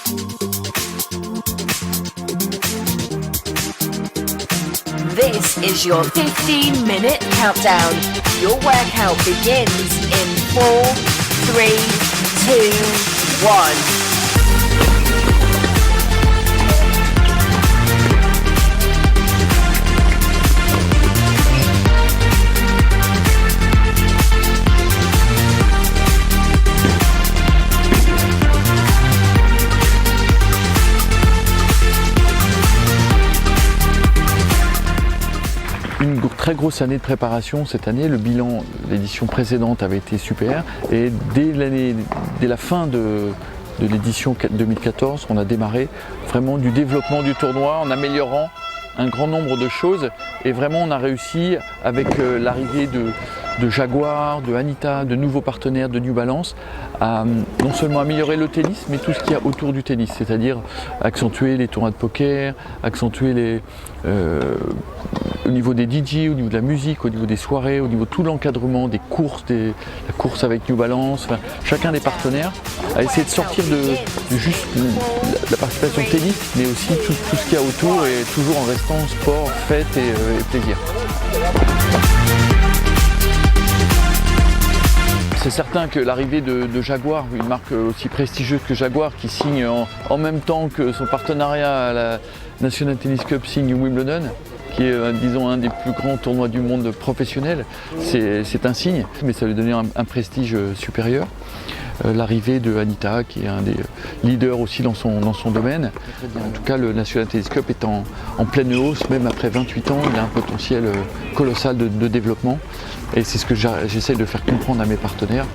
This is your 15-minute countdown. Your workout begins in 4, 3, 2, 1. Une très grosse année de préparation cette année. Le bilan de l'édition précédente avait été super et dès la fin de l'édition 2014, on a démarré vraiment du développement du tournoi en améliorant un grand nombre de choses et vraiment on a réussi avec l'arrivée de Jaguar, de Anita, de nouveaux partenaires de New Balance à non seulement améliorer le tennis mais tout ce qu'il y a autour du tennis, c'est-à-dire accentuer les tournois de poker, accentuer au niveau des DJ, au niveau de la musique, au niveau des soirées, au niveau de tout l'encadrement des courses, la course avec New Balance, enfin, chacun des partenaires a essayé de sortir de juste la participation tennis, mais aussi tout ce qu'il y a autour et toujours en restant sport, fête et plaisir. C'est certain que l'arrivée de Jaguar, une marque aussi prestigieuse que Jaguar, qui signe en même temps que son partenariat à la National Tennis Cup signe Wimbledon, qui est disons un des plus grands tournois du monde professionnel, c'est un signe, mais ça lui donnait un prestige supérieur. L'arrivée de Anita, qui est un des leaders aussi dans son domaine. En tout cas, le National Tennis Cup est en pleine hausse, même après 28 ans, il a un potentiel colossal de développement. Et c'est ce que j'essaie de faire comprendre à mes partenaires,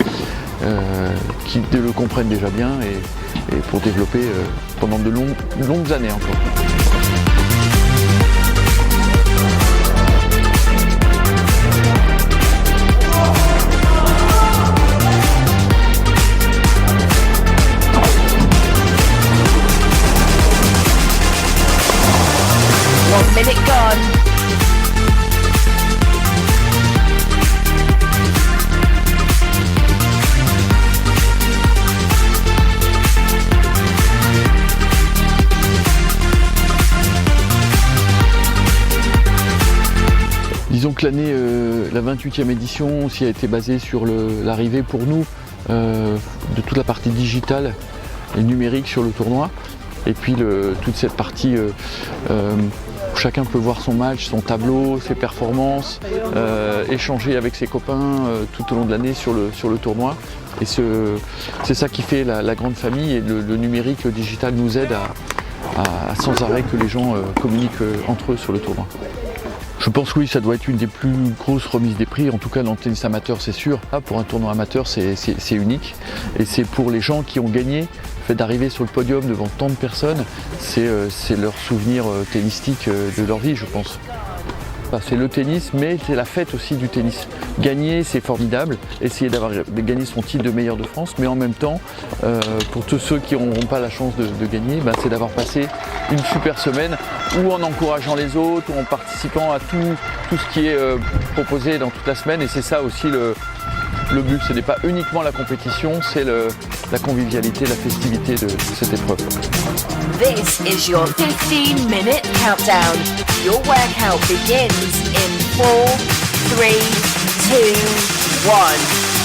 qui le comprennent déjà bien, et pour développer pendant de longues années encore. Minute gone. Disons que l'année, la 28e édition aussi a été basée sur l'arrivée pour nous de toute la partie digitale et numérique sur le tournoi. Et puis toute cette partie où chacun peut voir son match, son tableau, ses performances, échanger avec ses copains tout au long de l'année sur le tournoi. Et c'est ça qui fait la grande famille, et le numérique, le digital nous aide à sans arrêt que les gens communiquent entre eux sur le tournoi. Je pense que oui, ça doit être une des plus grosses remises des prix, en tout cas dans le tennis amateur, c'est sûr. Pour un tournoi amateur, c'est unique, et c'est pour les gens qui ont gagné. Le fait d'arriver sur le podium devant tant de personnes, c'est leur souvenir tennistique de leur vie, je pense. C'est le tennis, mais c'est la fête aussi du tennis. Gagner, c'est formidable. Essayer de gagner son titre de meilleur de France, mais en même temps, pour tous ceux qui n'auront pas la chance de gagner, c'est d'avoir passé une super semaine, ou en encourageant les autres, ou en participant à tout ce qui est proposé dans toute la semaine. Et c'est ça aussi le but. Ce n'est pas uniquement la compétition, c'est la convivialité, la festivité de cette épreuve. This is your 15-minute countdown. Your workout begins in 4, 3, 2, 1.